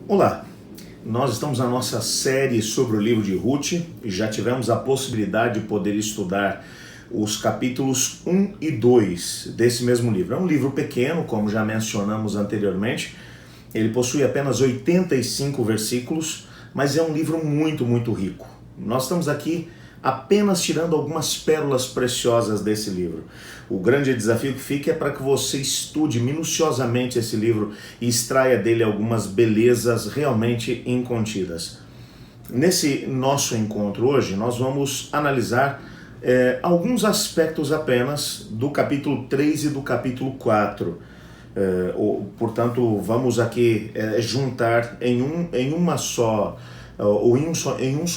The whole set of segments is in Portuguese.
Olá, nós estamos na nossa série sobre o livro de Ruth e já tivemos a possibilidade de poder estudar os capítulos 1 e 2 desse mesmo livro. É um livro pequeno, como já mencionamos anteriormente, ele possui apenas 85 versículos, mas é um livro muito rico. Nós estamos aqui apenas tirando algumas pérolas preciosas desse livro. O grande desafio que fica é para que você estude minuciosamente esse livro e extraia dele algumas belezas realmente incontidas. Nesse nosso encontro hoje, nós vamos analisar alguns aspectos apenas do capítulo 3 e do capítulo 4. Portanto, vamos aqui juntar em um só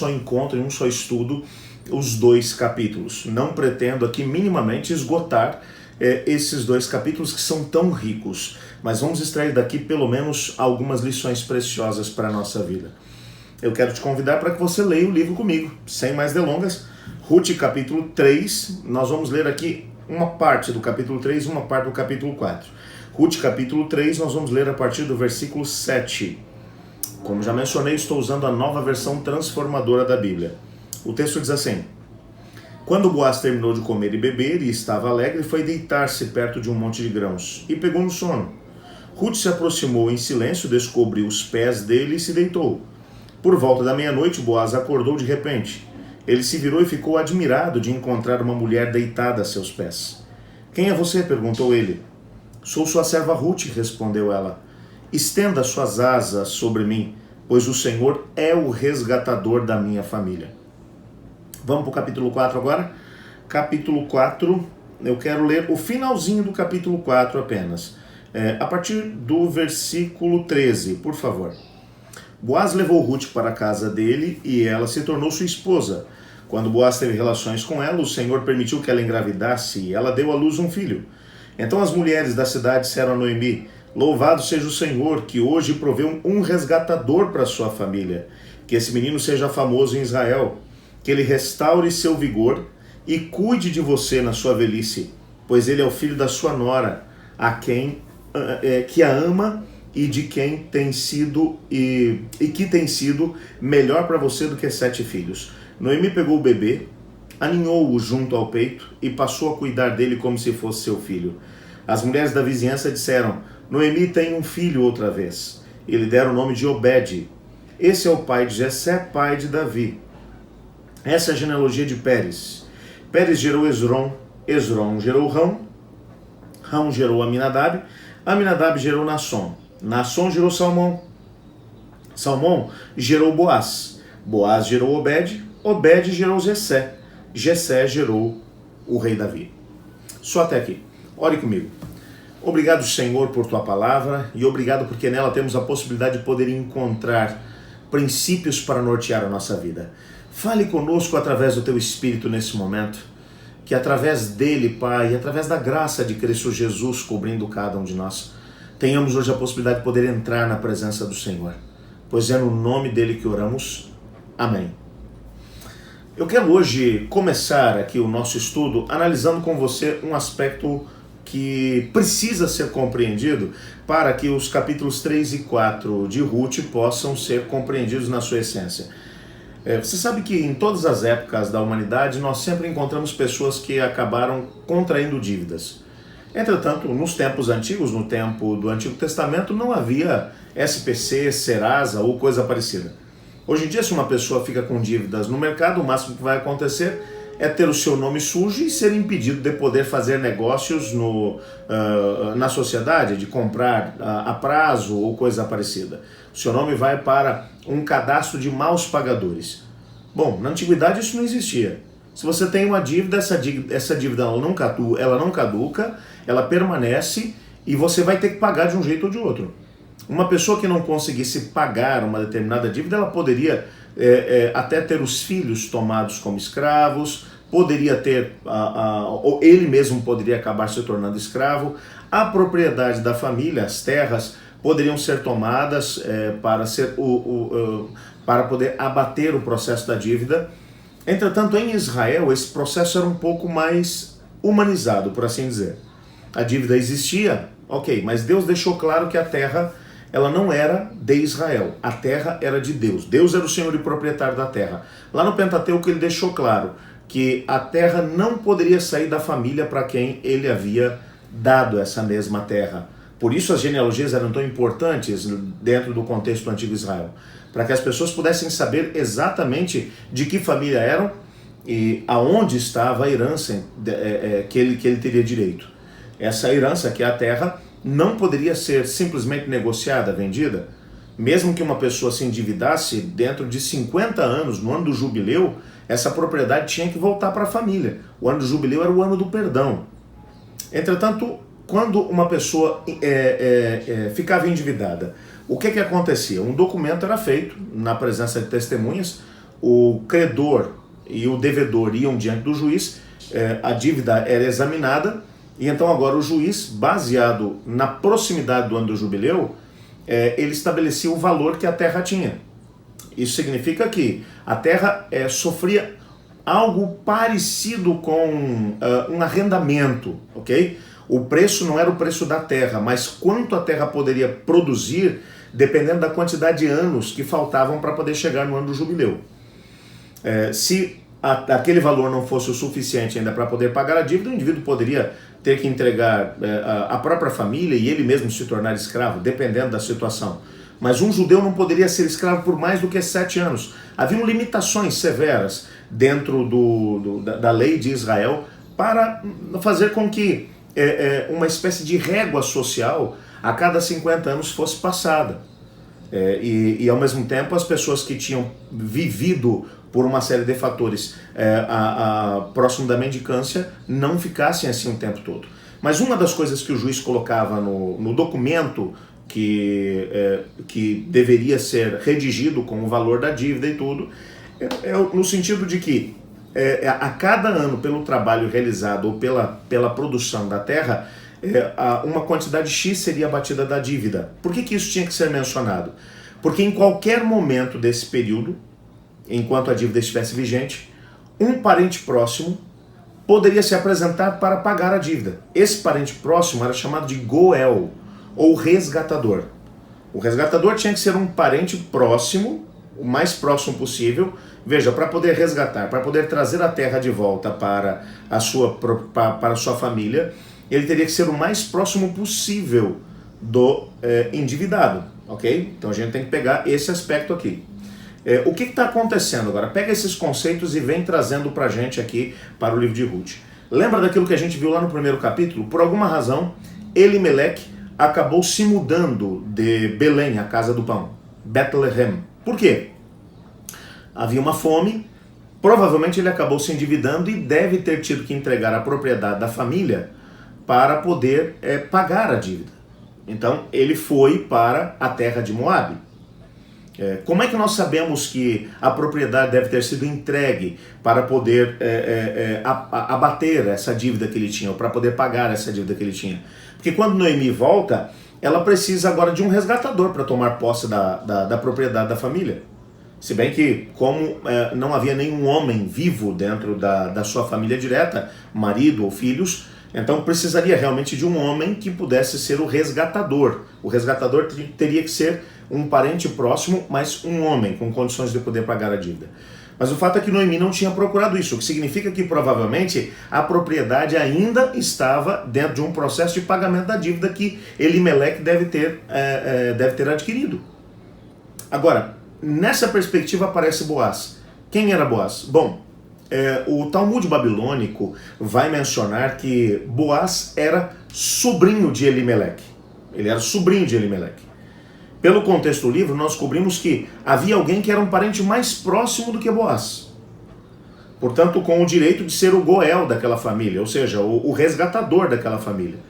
encontro, em um só estudo, os dois capítulos. Não pretendo aqui minimamente esgotar esses dois capítulos que são tão ricos, mas vamos extrair daqui pelo menos algumas lições preciosas para a nossa vida. Eu quero te convidar para que você leia o livro comigo, sem mais delongas. Ruth capítulo 3, nós vamos ler aqui uma parte do capítulo 3 e uma parte do capítulo 4. Ruth capítulo 3, nós vamos ler a partir do versículo 7. Como já mencionei, estou usando a nova versão transformadora da Bíblia. O texto diz assim: Quando Boaz terminou de comer e beber e estava alegre, foi deitar-se perto de um monte de grãos e pegou no sono. Ruth se aproximou em silêncio, descobriu os pés dele e se deitou. Por volta da meia-noite, Boaz acordou de repente. Ele se virou e ficou admirado de encontrar uma mulher deitada a seus pés. Quem é você? Perguntou ele. Sou sua serva Ruth, respondeu ela. Estenda suas asas sobre mim, pois o Senhor é o resgatador da minha família. Vamos para o capítulo 4 agora. Capítulo 4, eu quero ler o finalzinho do capítulo 4 apenas. A partir do versículo 13, por favor. Boaz levou Ruth para a casa dele e ela se tornou sua esposa. Quando Boaz teve relações com ela, o Senhor permitiu que ela engravidasse e ela deu à luz um filho. Então as mulheres da cidade disseram a Noemi: Louvado seja o Senhor, que hoje proveu um resgatador para sua família. Que esse menino seja famoso em Israel. Que ele restaure seu vigor e cuide de você na sua velhice, pois ele é o filho da sua nora, que a ama e de quem tem sido que tem sido melhor para você do que 7 filhos. Noemi pegou o bebê, aninhou-o junto ao peito e passou a cuidar dele como se fosse seu filho. As mulheres da vizinhança disseram: Noemi tem um filho outra vez. E lhe deram o nome de Obed. Esse é o pai de Jessé, pai de Davi. Essa é a genealogia de Pérez. Pérez gerou Esrom, Esrom gerou Rão, Rão gerou Aminadab, Aminadab gerou Nasson, Nasson gerou Salmão, Salmão gerou Boaz, Boaz gerou Obed, Obed gerou Jessé, Jessé gerou o rei Davi. Só até aqui. Ore comigo. Obrigado, Senhor, por tua palavra e obrigado porque nela temos a possibilidade de poder encontrar princípios para nortear a nossa vida. Fale conosco através do teu Espírito nesse momento, que através dele, Pai, e através da graça de Cristo Jesus cobrindo cada um de nós, tenhamos hoje a possibilidade de poder entrar na presença do Senhor, pois é no nome dele que oramos. Amém. Eu quero hoje começar aqui o nosso estudo analisando com você um aspecto que precisa ser compreendido para que os capítulos 3 e 4 de Ruth possam ser compreendidos na sua essência. Você sabe que em todas as épocas da humanidade nós sempre encontramos pessoas que acabaram contraindo dívidas. Entretanto, nos tempos antigos, no tempo do Antigo Testamento, não havia SPC, Serasa ou coisa parecida. Hoje em dia, se uma pessoa fica com dívidas no mercado, o máximo que vai acontecer é ter o seu nome sujo e ser impedido de poder fazer negócios na sociedade, de comprar a prazo ou coisa parecida. O seu nome vai para um cadastro de maus pagadores. Bom, na antiguidade isso não existia. Se você tem uma dívida, essa dívida ela não caduca, ela permanece e você vai ter que pagar de um jeito ou de outro. Uma pessoa que não conseguisse pagar uma determinada dívida, ela poderia até ter os filhos tomados como escravos, poderia ter, ou ele mesmo poderia acabar se tornando escravo, a propriedade da família, as terras, poderiam ser tomadas para poder abater o processo da dívida. Entretanto, em Israel, esse processo era um pouco mais humanizado, por assim dizer. A dívida existia, ok, mas Deus deixou claro que a terra ela não era de Israel. A terra era de Deus. Deus era o Senhor e proprietário da terra. Lá no Pentateuco ele deixou claro que a terra não poderia sair da família para quem ele havia dado essa mesma terra. Por isso as genealogias eram tão importantes dentro do contexto do antigo Israel, para que as pessoas pudessem saber exatamente de que família eram e aonde estava a herança que ele teria direito. Essa herança, que é a terra, não poderia ser simplesmente negociada, vendida. Mesmo que uma pessoa se endividasse, dentro de 50 anos, no ano do jubileu, essa propriedade tinha que voltar para a família. O ano do jubileu era o ano do perdão. Entretanto, quando uma pessoa ficava endividada, o que acontecia? Um documento era feito na presença de testemunhas, o credor e o devedor iam diante do juiz, a dívida era examinada, e então agora o juiz, baseado na proximidade do ano do jubileu, ele estabelecia o valor que a terra tinha. Isso significa que a terra sofria algo parecido com um arrendamento, ok? O preço não era o preço da terra, mas quanto a terra poderia produzir, dependendo da quantidade de anos que faltavam para poder chegar no ano do jubileu. Se aquele valor não fosse o suficiente ainda para poder pagar a dívida, o indivíduo poderia ter que entregar a própria família e ele mesmo se tornar escravo, dependendo da situação. Mas um judeu não poderia ser escravo por mais do que 7 anos. Haviam limitações severas dentro da lei de Israel para fazer com que uma espécie de régua social a cada 50 anos fosse passada. E ao mesmo tempo as pessoas que tinham vivido por uma série de fatores próximo da mendicância não ficassem assim o tempo todo. Mas uma das coisas que o juiz colocava no documento que deveria ser redigido com o valor da dívida e tudo, no sentido de que a cada ano, pelo trabalho realizado ou pela produção da terra, uma quantidade X seria abatida da dívida. Por que isso tinha que ser mencionado? Porque em qualquer momento desse período, enquanto a dívida estivesse vigente, um parente próximo poderia se apresentar para pagar a dívida. Esse parente próximo era chamado de Goel, ou resgatador. O resgatador tinha que ser um parente próximo, o mais próximo possível, veja, para poder resgatar, para poder trazer a terra de volta para a sua família, ele teria que ser o mais próximo possível do endividado, ok? Então a gente tem que pegar esse aspecto aqui. O que está acontecendo agora? Pega esses conceitos e vem trazendo para a gente aqui para o livro de Ruth. Lembra daquilo que a gente viu lá no primeiro capítulo? Por alguma razão, Elimeleque acabou se mudando de Belém, a casa do pão, Bethlehem. Por quê? Havia uma fome, provavelmente ele acabou se endividando e deve ter tido que entregar a propriedade da família para poder pagar a dívida. Então ele foi para a terra de Moabe. Como é que nós sabemos que a propriedade deve ter sido entregue para poder abater essa dívida que ele tinha, ou para poder pagar essa dívida que ele tinha? Porque quando Noemi volta, ela precisa agora de um resgatador para tomar posse da propriedade da família. Se bem que, como não havia nenhum homem vivo dentro da sua família direta, marido ou filhos, então precisaria realmente de um homem que pudesse ser o resgatador. O resgatador teria que ser um parente próximo, mas um homem com condições de poder pagar a dívida. Mas o fato é que Noemi não tinha procurado isso, o que significa que provavelmente a propriedade ainda estava dentro de um processo de pagamento da dívida que Elimeleque deve ter adquirido. Agora, nessa perspectiva aparece Boaz. Quem era Boaz? Bom, o Talmud babilônico vai mencionar que Boaz era sobrinho de Elimeleque. Ele era sobrinho de Elimeleque. Pelo contexto do livro, nós descobrimos que havia alguém que era um parente mais próximo do que Boaz. Portanto, com o direito de ser o Goel daquela família, ou seja, o resgatador daquela família.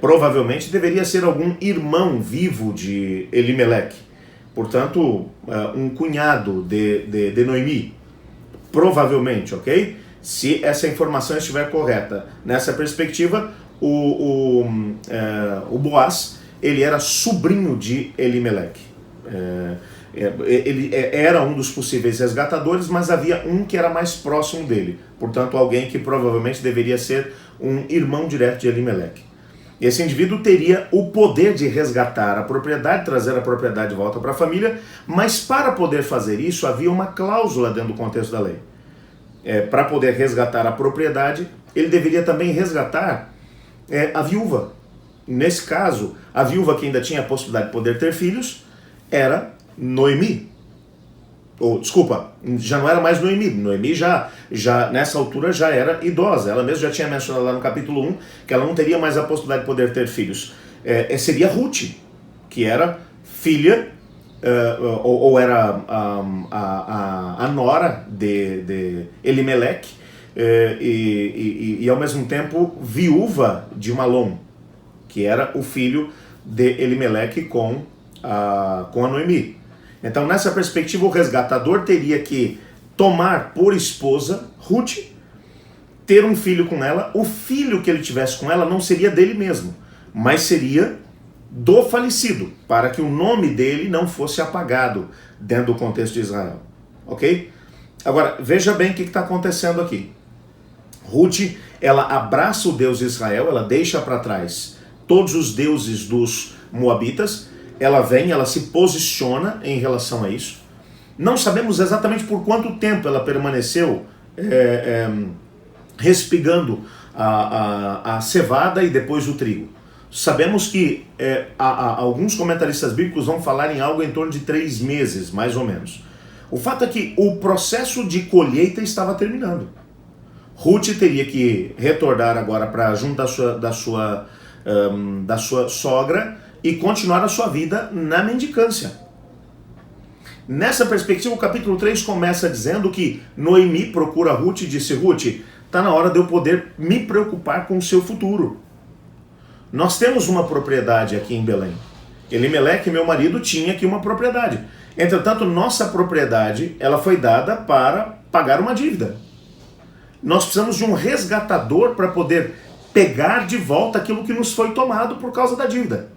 Provavelmente deveria ser algum irmão vivo de Elimeleque. Portanto, um cunhado de Noemi. Provavelmente, ok? Se essa informação estiver correta. Nessa perspectiva, o Boaz, ele era sobrinho de Elimeleque. Ele era um dos possíveis resgatadores, mas havia um que era mais próximo dele. Portanto, alguém que provavelmente deveria ser um irmão direto de Elimeleque. Esse indivíduo teria o poder de resgatar a propriedade, trazer a propriedade de volta para a família, mas para poder fazer isso havia uma cláusula dentro do contexto da lei. Para poder resgatar a propriedade, ele deveria também resgatar a viúva. Nesse caso, a viúva que ainda tinha a possibilidade de poder ter filhos era Noemi. Desculpa, já não era mais Noemi. Noemi já nessa altura já era idosa. Ela mesma já tinha mencionado lá no capítulo 1 que ela não teria mais a possibilidade de poder ter filhos. Seria Ruth, que era filha, ou era a nora de Elimeleque, e ao mesmo tempo viúva de Malom, que era o filho de Elimeleque com a Noemi. Então, nessa perspectiva, o resgatador teria que tomar por esposa Ruth, ter um filho com ela. O filho que ele tivesse com ela não seria dele mesmo, mas seria do falecido, para que o nome dele não fosse apagado dentro do contexto de Israel. Ok? Agora, veja bem o que está acontecendo aqui. Ruth, ela abraça o Deus de Israel, ela deixa para trás todos os deuses dos Moabitas, ela vem, ela se posiciona em relação a isso. Não sabemos exatamente por quanto tempo ela permaneceu respigando a cevada e depois o trigo. Sabemos que alguns comentaristas bíblicos vão falar em algo em torno de 3 meses, mais ou menos. O fato é que o processo de colheita estava terminando. Ruth teria que retornar agora para junto da sua sogra e continuar a sua vida na mendicância. Nessa perspectiva, o capítulo 3 começa dizendo que Noemi procura Ruth e disse: Ruth, está na hora de eu poder me preocupar com o seu futuro. Nós temos uma propriedade aqui em Belém. Elimeleque, meu marido, tinha aqui uma propriedade. Entretanto, nossa propriedade ela foi dada para pagar uma dívida. Nós precisamos de um resgatador para poder pegar de volta aquilo que nos foi tomado por causa da dívida.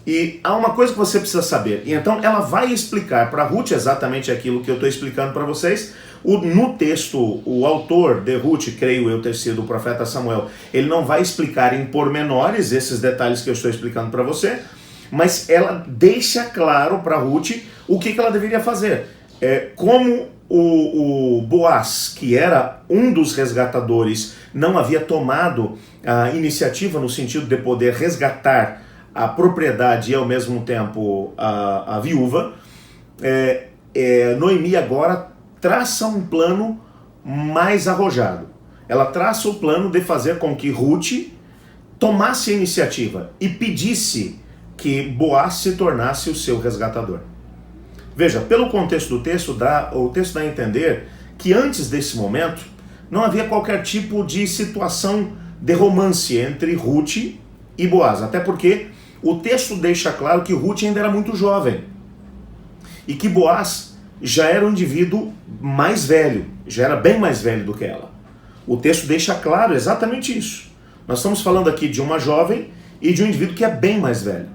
E há uma coisa que você precisa saber. E então ela vai explicar para Ruth exatamente aquilo que eu estou explicando para vocês. No texto, o autor de Ruth, creio eu ter sido o profeta Samuel, ele não vai explicar em pormenores esses detalhes que eu estou explicando para você, mas ela deixa claro para Ruth o que ela deveria fazer. Como o Boaz, que era um dos resgatadores, não havia tomado a iniciativa no sentido de poder resgatar a propriedade e ao mesmo tempo a viúva, Noemi agora traça um plano mais arrojado. Ela traça o plano de fazer com que Ruth tomasse a iniciativa e pedisse que Boaz se tornasse o seu resgatador. Veja, pelo contexto do texto, o texto dá a entender que antes desse momento não havia qualquer tipo de situação de romance entre Ruth e Boaz, até porque o texto deixa claro que Ruth ainda era muito jovem e que Boaz já era um indivíduo mais velho, já era bem mais velho do que ela. O texto deixa claro exatamente isso. Nós estamos falando aqui de uma jovem e de um indivíduo que é bem mais velho.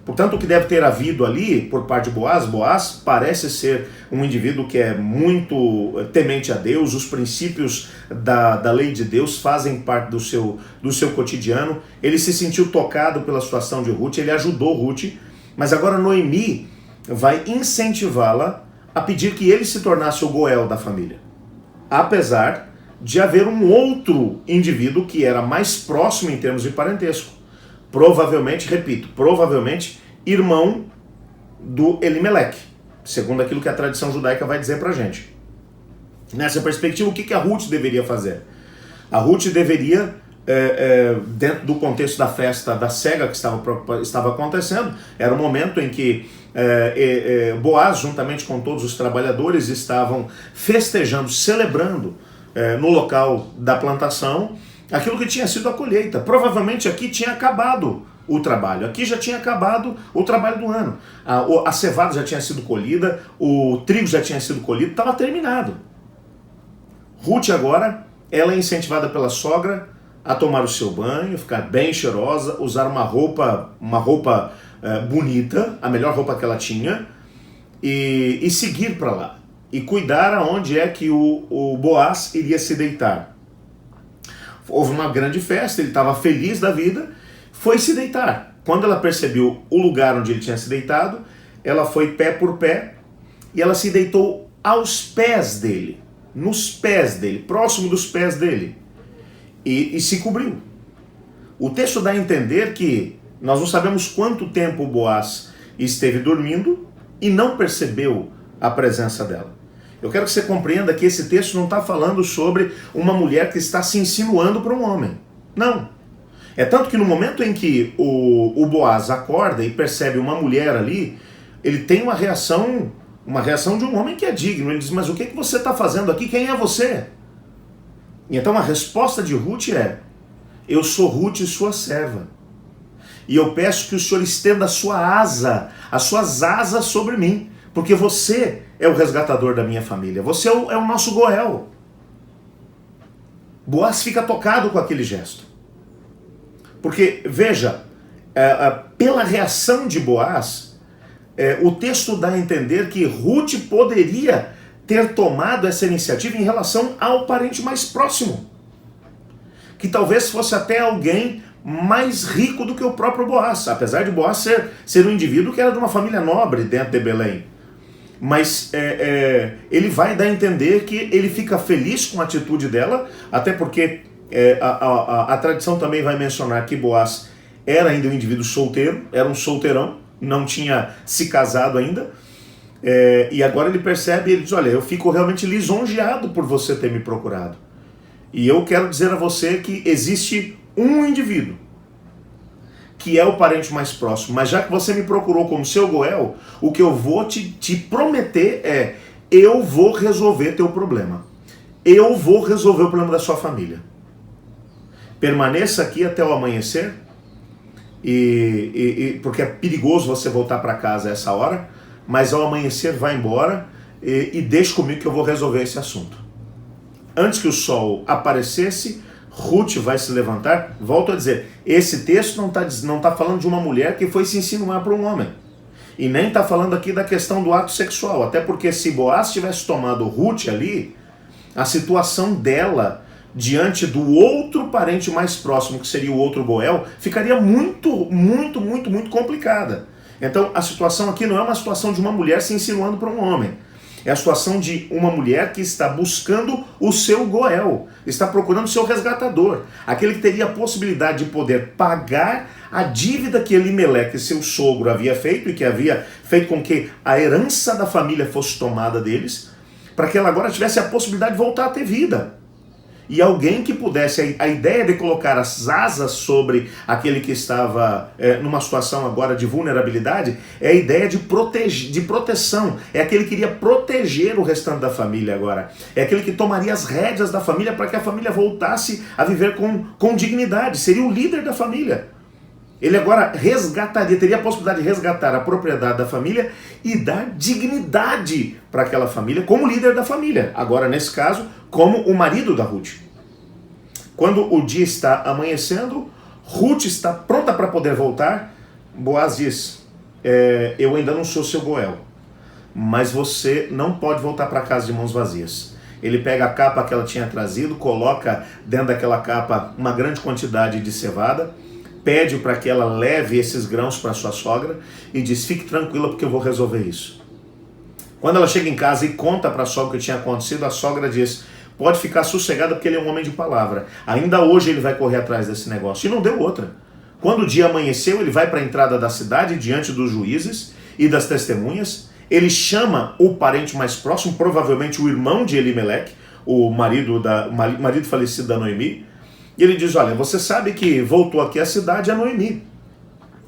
Portanto, o que deve ter havido ali por parte de Boaz parece ser um indivíduo que é muito temente a Deus, os princípios da lei de Deus fazem parte do seu cotidiano. Ele se sentiu tocado pela situação de Ruth, ele ajudou Ruth, mas agora Noemi vai incentivá-la a pedir que ele se tornasse o Goel da família. Apesar de haver um outro indivíduo que era mais próximo em termos de parentesco. Provavelmente, repito, irmão do Elimeleque, segundo aquilo que a tradição judaica vai dizer pra gente. Nessa perspectiva, o que a Ruth deveria fazer? A Ruth deveria, dentro do contexto da festa da cega que estava acontecendo, era o momento em que Boaz, juntamente com todos os trabalhadores, estavam festejando, celebrando no local da plantação aquilo que tinha sido a colheita. Provavelmente aqui tinha acabado o trabalho. Aqui já tinha acabado o trabalho do ano. A cevada já tinha sido colhida, o trigo já tinha sido colhido, estava terminado. Ruth agora, ela é incentivada pela sogra a tomar o seu banho, ficar bem cheirosa, usar uma roupa bonita, a melhor roupa que ela tinha, e seguir para lá. E cuidar aonde é que o Boaz iria se deitar. houve uma grande festa, ele estava feliz da vida, foi se deitar. Quando ela percebeu o lugar onde ele tinha se deitado, ela foi pé por pé e ela se deitou aos pés dele, nos pés dele, próximo dos pés dele, e se cobriu. O texto dá a entender que nós não sabemos quanto tempo o Boaz esteve dormindo e não percebeu a presença dela. Eu quero que você compreenda que esse texto não está falando sobre uma mulher que está se insinuando para um homem. Não. É tanto que no momento em que o Boaz acorda e percebe uma mulher ali, ele tem uma reação de um homem que é digno. Ele diz, mas o que você está fazendo aqui? Quem é você? E então a resposta de Ruth é, eu sou Ruth, sua serva. E eu peço que o Senhor estenda a sua asa, as suas asas sobre mim, porque você é o resgatador da minha família, você é o nosso Goel. Boaz fica tocado com aquele gesto. Porque, veja, pela reação de Boaz, o texto dá a entender que Ruth poderia ter tomado essa iniciativa em relação ao parente mais próximo. Que talvez fosse até alguém mais rico do que o próprio Boaz, apesar de Boaz ser um indivíduo que era de uma família nobre dentro de Belém. Mas ele vai dar a entender que ele fica feliz com a atitude dela, até porque a tradição também vai mencionar que Boaz era ainda um indivíduo solteiro, era um solteirão, não tinha se casado ainda, e agora ele percebe e ele diz, olha, eu fico realmente lisonjeado por você ter me procurado. E eu quero dizer a você que existe um indivíduo que é o parente mais próximo, mas já que você me procurou como seu Goel, o que eu vou te prometer é, eu vou resolver teu problema. Eu vou resolver o problema da sua família. Permaneça aqui até o amanhecer, porque é perigoso você voltar para casa a essa hora, mas ao amanhecer vai embora e deixe comigo que eu vou resolver esse assunto. Antes que o sol aparecesse, Ruth vai se levantar. Volto a dizer, esse texto não tá falando de uma mulher que foi se insinuar para um homem. E nem está falando aqui da questão do ato sexual. Até porque se Boaz tivesse tomado Ruth ali, a situação dela diante do outro parente mais próximo, que seria o outro Goel, ficaria muito complicada. Então a situação aqui não é uma situação de uma mulher se insinuando para um homem. É a situação de uma mulher que está buscando o seu Goel, está procurando o seu resgatador, aquele que teria a possibilidade de poder pagar a dívida que Elimeleque, seu sogro, havia feito e que havia feito com que a herança da família fosse tomada deles, para que ela agora tivesse a possibilidade de voltar a ter vida. E alguém que pudesse, a ideia de colocar as asas sobre aquele que estava numa situação agora de vulnerabilidade, é a ideia de proteção, é aquele que iria proteger o restante da família agora, é aquele que tomaria as rédeas da família para que a família voltasse a viver com dignidade, seria o líder da família. Ele agora resgataria, teria a possibilidade de resgatar a propriedade da família e dar dignidade para aquela família como líder da família. Agora, nesse caso, como o marido da Ruth. Quando o dia está amanhecendo, Ruth está pronta para poder voltar. Boaz diz, eu ainda não sou seu Goel, mas você não pode voltar para casa de mãos vazias. Ele pega a capa que ela tinha trazido, coloca dentro daquela capa uma grande quantidade de cevada, pede para que ela leve esses grãos para sua sogra e diz, fique tranquila porque eu vou resolver isso. Quando ela chega em casa e conta para a sogra o que tinha acontecido, a sogra diz, pode ficar sossegada porque ele é um homem de palavra. Ainda hoje ele vai correr atrás desse negócio. E não deu outra. Quando o dia amanheceu, ele vai para a entrada da cidade diante dos juízes e das testemunhas. Ele chama o parente mais próximo, provavelmente o irmão de Elimeleque, o marido falecido da Noemi. E ele diz, olha, você sabe que voltou aqui à cidade a Noemi,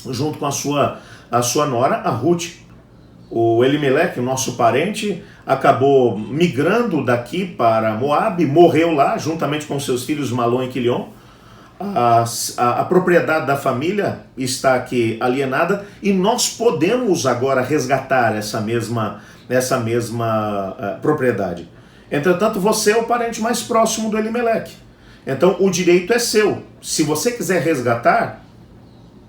junto com a sua nora, a Ruth. O Elimeleque, o nosso parente, acabou migrando daqui para Moabe, morreu lá, juntamente com seus filhos Malom e Quilion. A propriedade da família está aqui alienada e nós podemos agora resgatar essa mesma propriedade. Entretanto, você é o parente mais próximo do Elimeleque. Então o direito é seu. Se você quiser resgatar,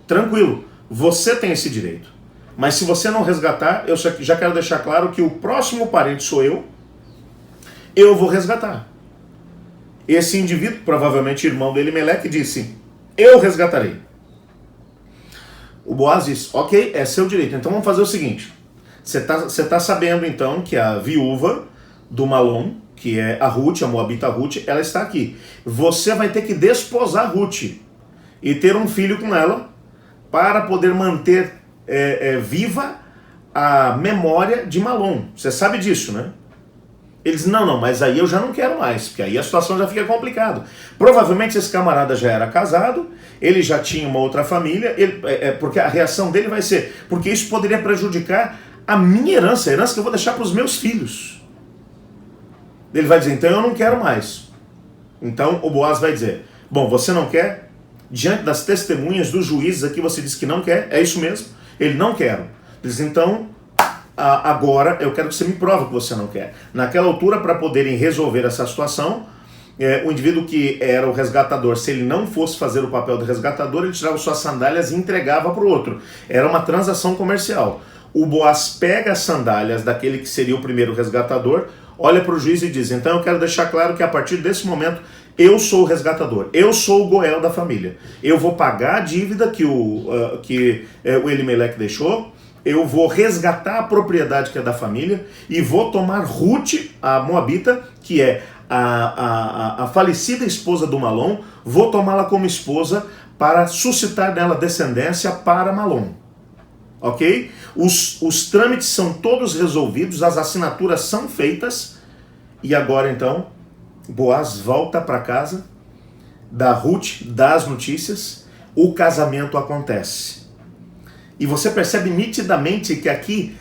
tranquilo, você tem esse direito. Mas se você não resgatar, eu já quero deixar claro que o próximo parente sou eu vou resgatar. Esse indivíduo, provavelmente irmão do Elimeleque, disse: eu resgatarei. O Boaz disse: ok, é seu direito, então vamos fazer o seguinte. Você tá sabendo então que a viúva do Malom, que é a Ruth, a moabita Ruth, ela está aqui. Você vai ter que desposar Ruth e ter um filho com ela para poder manter viva a memória de Malom. Você sabe disso, né? Eles, não, mas aí eu já não quero mais, porque aí a situação já fica complicada. Provavelmente esse camarada já era casado, ele já tinha uma outra família, porque a reação dele vai ser, porque isso poderia prejudicar a minha herança, a herança que eu vou deixar para os meus filhos. Ele vai dizer, então eu não quero mais. Então o Boaz vai dizer, bom, você não quer? Diante das testemunhas dos juízes aqui você diz que não quer, é isso mesmo? Ele não quer. Ele diz, então, agora eu quero que você me prove que você não quer. Naquela altura, para poderem resolver essa situação, o indivíduo que era o resgatador, se ele não fosse fazer o papel de resgatador, ele tirava suas sandálias e entregava para o outro. Era uma transação comercial. O Boaz pega as sandálias daquele que seria o primeiro resgatador, olha para o juiz e diz, então eu quero deixar claro que a partir desse momento eu sou o resgatador, eu sou o Goel da família. Eu vou pagar a dívida que o Elimeleque deixou, eu vou resgatar a propriedade que é da família e vou tomar Ruth, a moabita, que é a falecida esposa do Malom, vou tomá-la como esposa para suscitar nela descendência para Malom. Ok? Os trâmites são todos resolvidos, as assinaturas são feitas, e agora então Boaz volta para casa, da Ruth, dá as notícias, o casamento acontece. E você percebe nitidamente que aqui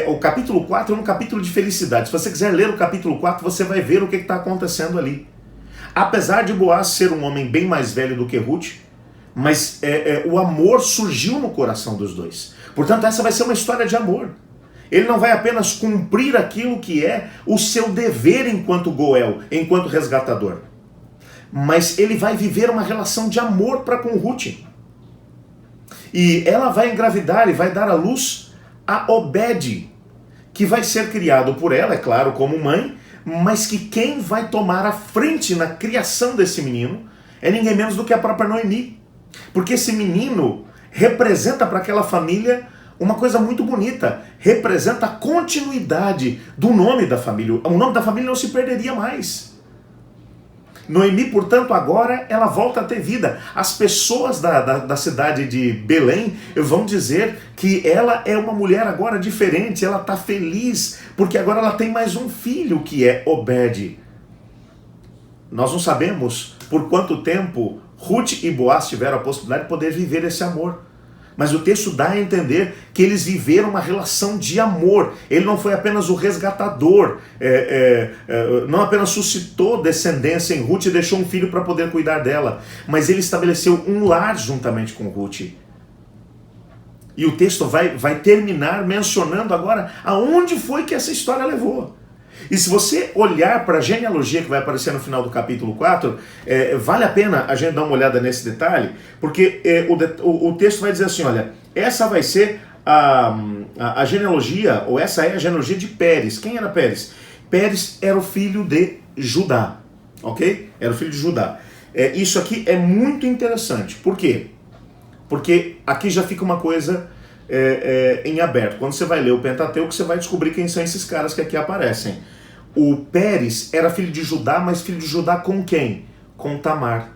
o capítulo 4 é um capítulo de felicidade. Se você quiser ler o capítulo 4, você vai ver o que está acontecendo ali. Apesar de Boaz ser um homem bem mais velho do que Ruth, mas o amor surgiu no coração dos dois. Portanto, essa vai ser uma história de amor. Ele não vai apenas cumprir aquilo que é o seu dever enquanto Goel, enquanto resgatador, mas ele vai viver uma relação de amor para com Ruth. E ela vai engravidar e vai dar à luz a Obed, que vai ser criado por ela, é claro, como mãe, mas que quem vai tomar a frente na criação desse menino é ninguém menos do que a própria Noemi. Porque esse menino representa para aquela família uma coisa muito bonita, representa a continuidade do nome da família. O nome da família não se perderia mais. Noemi, portanto, agora ela volta a ter vida. As pessoas da cidade de Belém vão dizer que ela é uma mulher agora diferente, ela está feliz, porque agora ela tem mais um filho que é Obed. Nós não sabemos por quanto tempo Ruth e Boaz tiveram a possibilidade de poder viver esse amor. Mas o texto dá a entender que eles viveram uma relação de amor. Ele não foi apenas o resgatador, não apenas suscitou descendência em Ruth e deixou um filho para poder cuidar dela, mas ele estabeleceu um lar juntamente com Ruth. E o texto vai terminar mencionando agora aonde foi que essa história levou. E se você olhar para a genealogia que vai aparecer no final do capítulo 4, vale a pena a gente dar uma olhada nesse detalhe, porque o texto vai dizer assim, olha, essa vai ser a genealogia, ou essa é a genealogia de Pérez. Quem era Pérez? Pérez era o filho de Judá, ok? Era o filho de Judá. Isso aqui é muito interessante. Por quê? Porque aqui já fica uma coisa em aberto. Quando você vai ler o Pentateuco, você vai descobrir quem são esses caras que aqui aparecem. O Pérez era filho de Judá, mas filho de Judá com quem? Com Tamar.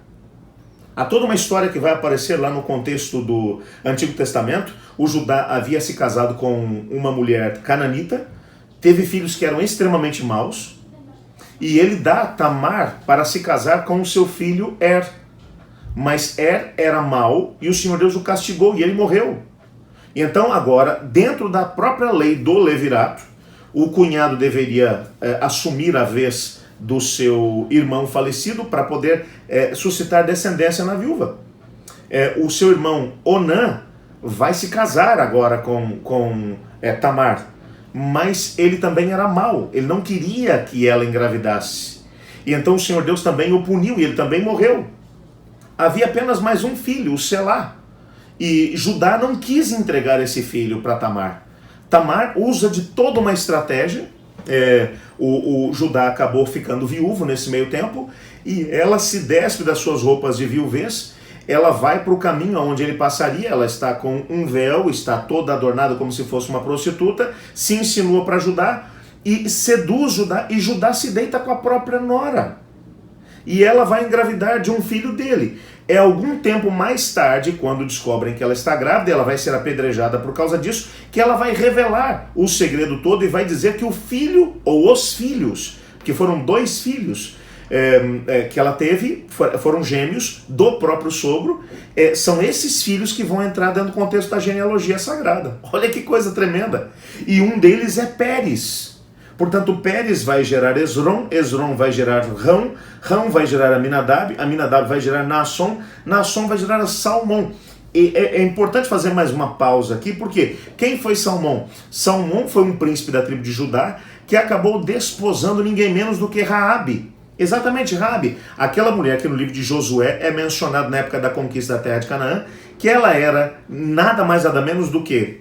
Há toda uma história que vai aparecer lá no contexto do Antigo Testamento. O Judá havia se casado com uma mulher cananita, teve filhos que eram extremamente maus, e ele dá Tamar para se casar com o seu filho Er. Mas Er era mau e o Senhor Deus o castigou e ele morreu. E então agora, dentro da própria lei do levirato, o cunhado deveria assumir a vez do seu irmão falecido para poder suscitar descendência na viúva. O seu irmão Onã vai se casar agora com Tamar, mas ele também era mau, ele não queria que ela engravidasse. E então o Senhor Deus também o puniu e ele também morreu. Havia apenas mais um filho, o Selá. E Judá não quis entregar esse filho para Tamar. Tamar usa de toda uma estratégia o Judá acabou ficando viúvo nesse meio tempo, e ela se despe das suas roupas de viuvez, ela vai para o caminho onde ele passaria, ela está com um véu, está toda adornada como se fosse uma prostituta, se insinua para Judá e seduz Judá, e Judá se deita com a própria nora. E ela vai engravidar de um filho dele. É algum tempo mais tarde, quando descobrem que ela está grávida, ela vai ser apedrejada por causa disso, que ela vai revelar o segredo todo e vai dizer que o filho, ou os filhos, porque foram 2 filhos que ela teve, foram gêmeos do próprio sogro, são esses filhos que vão entrar dentro do contexto da genealogia sagrada. Olha que coisa tremenda. E um deles é Pérez. Portanto, Pérez vai gerar Esrom, Esrom vai gerar Rão, Rão vai gerar Aminadab, Aminadab vai gerar Naasson, Naasson vai gerar Salmão. E é importante fazer mais uma pausa aqui, porque quem foi Salmão? Salmão foi um príncipe da tribo de Judá que acabou desposando ninguém menos do que Raabe. Exatamente, Raabe, aquela mulher que no livro de Josué é mencionado na época da conquista da terra de Canaã, que ela era nada mais nada menos do que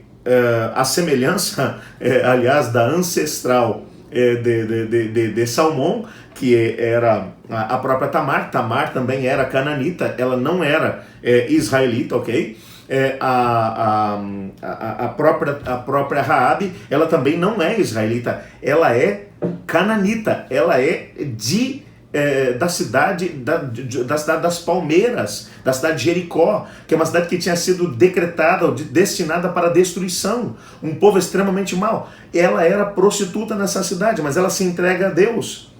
a semelhança, aliás, da ancestral de Salmão, que era a própria Tamar. Tamar também era cananita, ela não era israelita, ok? A própria Raabe, ela também não é israelita, ela é cananita, ela é da cidade das Palmeiras, da cidade de Jericó, que é uma cidade que tinha sido decretada, destinada para destruição, um povo extremamente mau. Ela era prostituta nessa cidade, mas ela se entrega a Deus,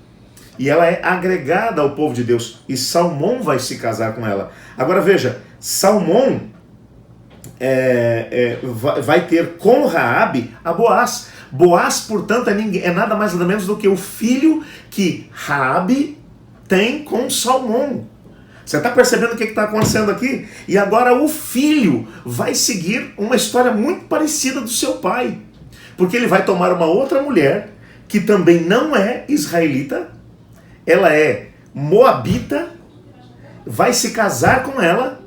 e ela é agregada ao povo de Deus, e Salmão vai se casar com ela. Agora veja, Salmão vai ter com Raabe a Boaz. Boaz, portanto, é nada mais nada menos do que o filho que Raabe tem com Salmão. Você está percebendo o que está acontecendo aqui? E agora o filho vai seguir uma história muito parecida do seu pai, porque ele vai tomar uma outra mulher que também não é israelita, ela é moabita, vai se casar com ela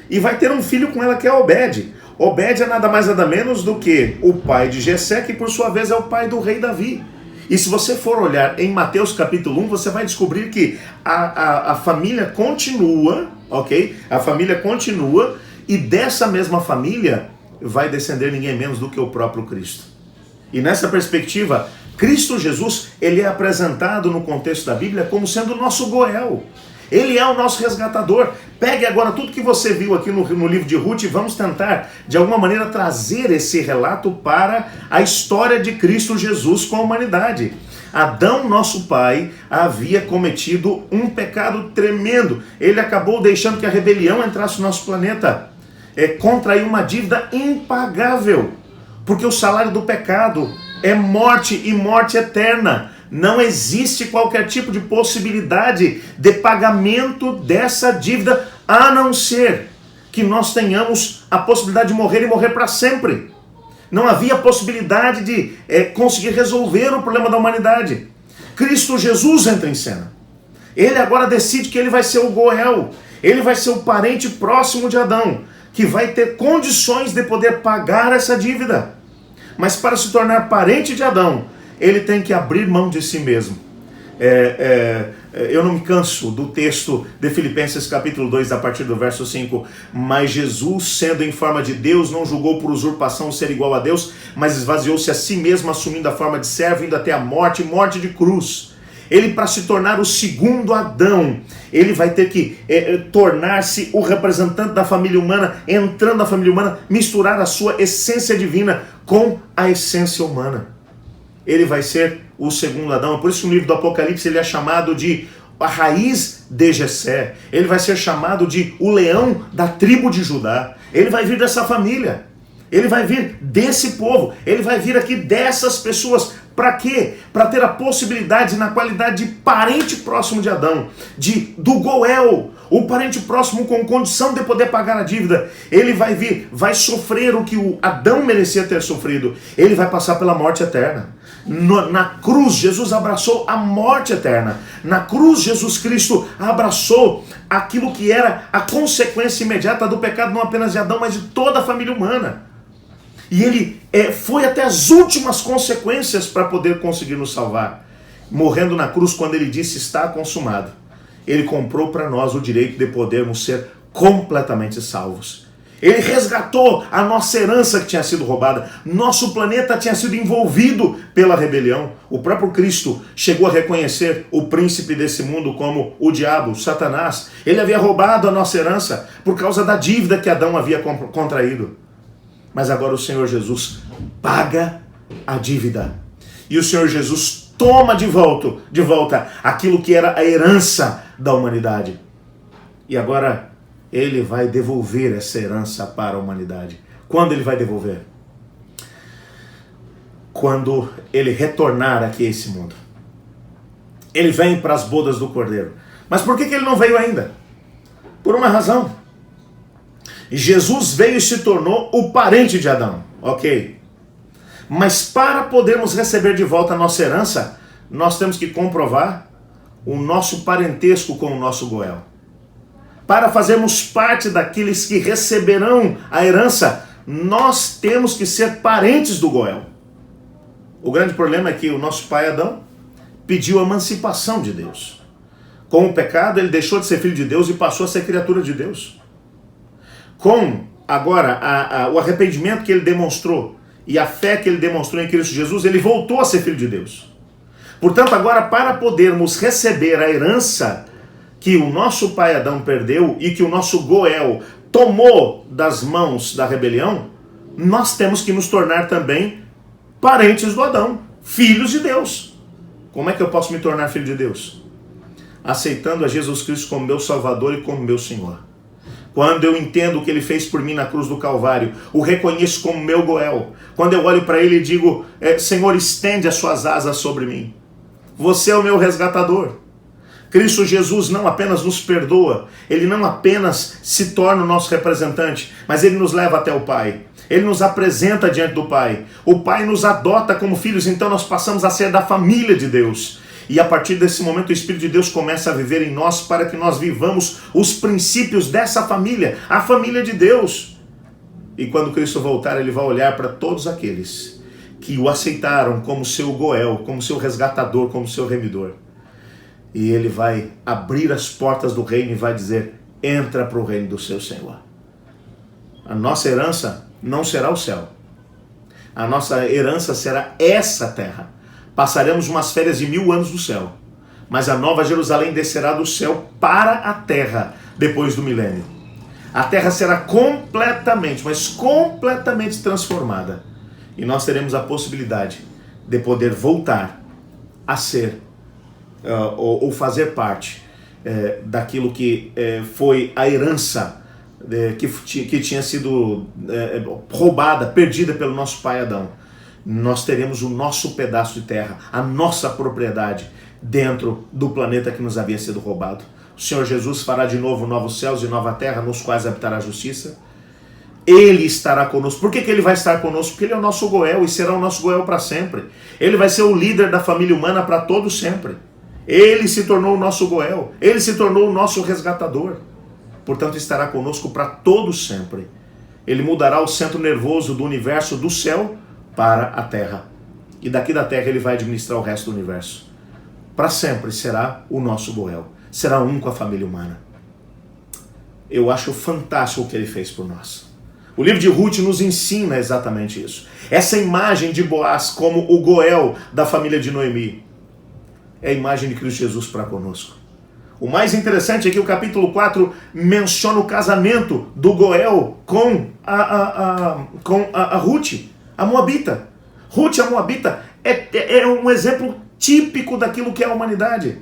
e vai ter um filho com ela que é Obed. Obed é nada mais nada menos do que o pai de Jessé, que por sua vez é o pai do rei Davi. E se você for olhar em Mateus capítulo 1, você vai descobrir que a família continua, ok? A família continua, e dessa mesma família vai descender ninguém menos do que o próprio Cristo. E nessa perspectiva, Cristo Jesus, ele é apresentado no contexto da Bíblia como sendo o nosso Goel. Ele é o nosso resgatador. Pegue agora tudo que você viu aqui no livro de Ruth e vamos tentar, de alguma maneira, trazer esse relato para a história de Cristo Jesus com a humanidade. Adão, nosso pai, havia cometido um pecado tremendo. Ele acabou deixando que a rebelião entrasse no nosso planeta. Contraiu uma dívida impagável, porque o salário do pecado é morte, e morte eterna. Não existe qualquer tipo de possibilidade de pagamento dessa dívida, a não ser que nós tenhamos a possibilidade de morrer e morrer para sempre. Não havia possibilidade de conseguir resolver o problema da humanidade. Cristo Jesus entra em cena. Ele agora decide que ele vai ser o Goel, ele vai ser o parente próximo de Adão, que vai ter condições de poder pagar essa dívida. Mas para se tornar parente de Adão, ele tem que abrir mão de si mesmo. Eu não me canso do texto de Filipenses capítulo 2, a partir do verso 5. Mas Jesus, sendo em forma de Deus, não julgou por usurpação ser igual a Deus, mas esvaziou-se a si mesmo, assumindo a forma de servo, indo até a morte, morte de cruz. Ele, para se tornar o segundo Adão, ele vai ter que tornar-se o representante da família humana, entrando na família humana, misturar a sua essência divina com a essência humana. Ele vai ser o segundo Adão. Por isso que no livro do Apocalipse ele é chamado de a raiz de Jessé. Ele vai ser chamado de o leão da tribo de Judá. Ele vai vir dessa família. Ele vai vir desse povo. Ele vai vir aqui dessas pessoas. Para quê? Para ter a possibilidade, na qualidade de parente próximo de Adão, do Goel, o parente próximo com condição de poder pagar a dívida. Ele vai vir, vai sofrer o que o Adão merecia ter sofrido. Ele vai passar pela morte eterna. Na cruz, Jesus abraçou a morte eterna. Na cruz, Jesus Cristo abraçou aquilo que era a consequência imediata do pecado, não apenas de Adão, mas de toda a família humana. E ele foi até as últimas consequências para poder conseguir nos salvar. Morrendo na cruz, quando ele disse está consumado, ele comprou para nós o direito de podermos ser completamente salvos. Ele resgatou a nossa herança que tinha sido roubada. Nosso planeta tinha sido envolvido pela rebelião. O próprio Cristo chegou a reconhecer o príncipe desse mundo como o diabo, Satanás. Ele havia roubado a nossa herança por causa da dívida que Adão havia contraído. Mas agora o Senhor Jesus paga a dívida. E o Senhor Jesus toma de volta aquilo que era a herança da humanidade. E agora ele vai devolver essa herança para a humanidade. Quando ele vai devolver? Quando ele retornar aqui a esse mundo. Ele vem para as bodas do Cordeiro. Mas por que ele não veio ainda? Por uma razão. Jesus veio e se tornou o parente de Adão. Ok. Mas para podermos receber de volta a nossa herança, nós temos que comprovar o nosso parentesco com o nosso Goel. Para fazermos parte daqueles que receberão a herança, nós temos que ser parentes do Goel. O grande problema é que o nosso pai Adão pediu a emancipação de Deus. Com o pecado, ele deixou de ser filho de Deus e passou a ser criatura de Deus. Com agora o arrependimento que ele demonstrou e a fé que ele demonstrou em Cristo Jesus, ele voltou a ser filho de Deus. Portanto, agora, para podermos receber a herança que o nosso pai Adão perdeu e que o nosso Goel tomou das mãos da rebelião, nós temos que nos tornar também parentes do Adão, filhos de Deus. Como é que eu posso me tornar filho de Deus? Aceitando a Jesus Cristo como meu Salvador e como meu Senhor. Quando eu entendo o que ele fez por mim na cruz do Calvário, o reconheço como meu Goel. Quando eu olho para ele e digo, Senhor, estende as suas asas sobre mim. Você é o meu resgatador. Cristo Jesus não apenas nos perdoa, ele não apenas se torna o nosso representante, mas ele nos leva até o Pai. Ele nos apresenta diante do Pai. O Pai nos adota como filhos, então nós passamos a ser da família de Deus. E a partir desse momento o Espírito de Deus começa a viver em nós para que nós vivamos os princípios dessa família, a família de Deus. E quando Cristo voltar, ele vai olhar para todos aqueles que o aceitaram como seu Goel, como seu resgatador, como seu remidor. E ele vai abrir as portas do reino e vai dizer, entra para o reino do seu Senhor. A nossa herança não será o céu. A nossa herança será essa terra. Passaremos umas férias de 1000 anos no céu. Mas a nova Jerusalém descerá do céu para a terra depois do milênio. A terra será completamente, mas completamente transformada. E nós teremos a possibilidade de poder voltar a ser ou fazer parte daquilo que foi a herança que tinha sido roubada, perdida pelo nosso pai Adão. Nós teremos o nosso pedaço de terra, a nossa propriedade dentro do planeta que nos havia sido roubado. O Senhor Jesus fará de novo novos céus e nova terra, nos quais habitará a justiça. Ele estará conosco. Por que ele vai estar conosco? Porque ele é o nosso Goel e será o nosso Goel para sempre. Ele vai ser o líder da família humana para todo sempre. Ele se tornou o nosso Goel. Ele se tornou o nosso resgatador. Portanto, estará conosco para todo sempre. Ele mudará o centro nervoso do universo do céu para a terra. E daqui da terra ele vai administrar o resto do universo. Para sempre será o nosso Goel. Será um com a família humana. Eu acho fantástico o que ele fez por nós. O livro de Ruth nos ensina exatamente isso. Essa imagem de Boaz como o Goel da família de Noemi é a imagem de Cristo Jesus para conosco. O mais interessante é que o capítulo 4 menciona o casamento do Goel com a Ruth, a Moabita. Ruth, a Moabita, é um exemplo típico daquilo que é a humanidade.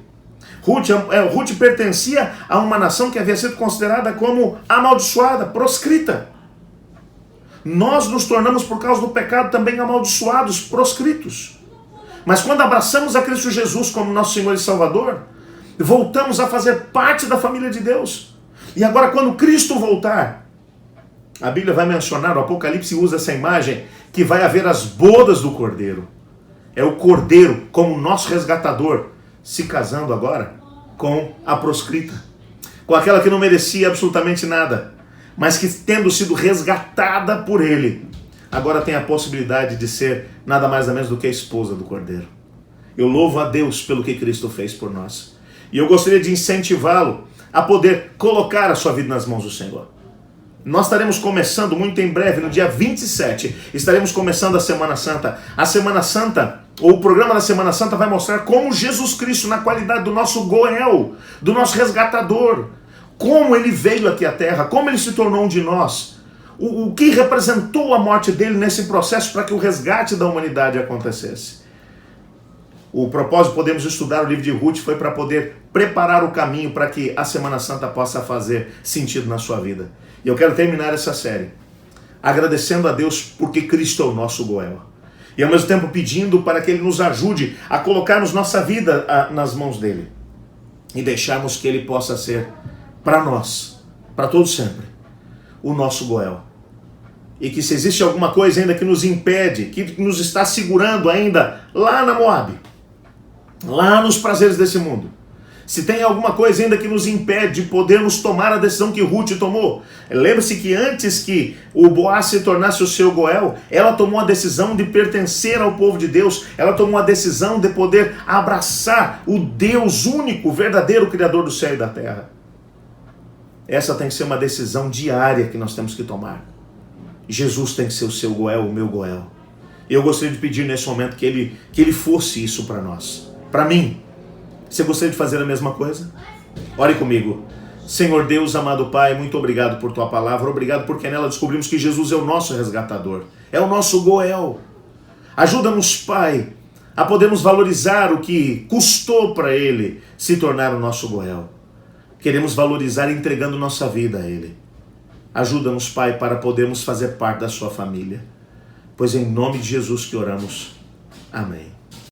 Ruth pertencia a uma nação que havia sido considerada como amaldiçoada, proscrita. Nós nos tornamos, por causa do pecado, também amaldiçoados, proscritos. Mas quando abraçamos a Cristo Jesus como nosso Senhor e Salvador, voltamos a fazer parte da família de Deus. E agora, quando Cristo voltar, a Bíblia vai mencionar, o Apocalipse usa essa imagem, que vai haver as bodas do Cordeiro. É o Cordeiro, como nosso resgatador, se casando agora com a proscrita, com aquela que não merecia absolutamente nada, mas que, tendo sido resgatada por ele, agora tem a possibilidade de ser nada mais nada menos do que a esposa do Cordeiro. Eu louvo a Deus pelo que Cristo fez por nós. E eu gostaria de incentivá-lo a poder colocar a sua vida nas mãos do Senhor. Nós estaremos começando muito em breve, no dia 27, estaremos começando a Semana Santa. A Semana Santa, ou o programa da Semana Santa vai mostrar como Jesus Cristo, na qualidade do nosso Goel, do nosso resgatador, como ele veio aqui à Terra, como ele se tornou um de nós, o que representou a morte dele nesse processo para que o resgate da humanidade acontecesse. O propósito, podemos estudar o livro de Ruth, foi para poder preparar o caminho para que a Semana Santa possa fazer sentido na sua vida. E eu quero terminar essa série agradecendo a Deus porque Cristo é o nosso Goel. E ao mesmo tempo pedindo para que Ele nos ajude a colocarmos nossa vida nas mãos dEle. E deixarmos que Ele possa ser para nós, para todos sempre, o nosso Goel. E que se existe alguma coisa ainda que nos impede, que nos está segurando ainda lá na Moabe, lá nos prazeres desse mundo, se tem alguma coisa ainda que nos impede de podermos tomar a decisão que Ruth tomou, lembre-se que antes que o Boaz se tornasse o seu Goel, ela tomou a decisão de pertencer ao povo de Deus, ela tomou a decisão de poder abraçar o Deus único, verdadeiro Criador do céu e da terra. Essa tem que ser uma decisão diária que nós temos que tomar. Jesus tem que ser o seu Goel, o meu Goel. Eu gostaria de pedir nesse momento que ele fosse isso para nós, para mim. Você gostaria de fazer a mesma coisa? Ore comigo. Senhor Deus, amado Pai, muito obrigado por Tua palavra, obrigado porque nela descobrimos que Jesus é o nosso resgatador, é o nosso Goel. Ajuda-nos, Pai, a podermos valorizar o que custou para Ele se tornar o nosso Goel. Queremos valorizar entregando nossa vida a Ele. Ajuda-nos, Pai, para podermos fazer parte da Sua família. Pois em nome de Jesus que oramos. Amém.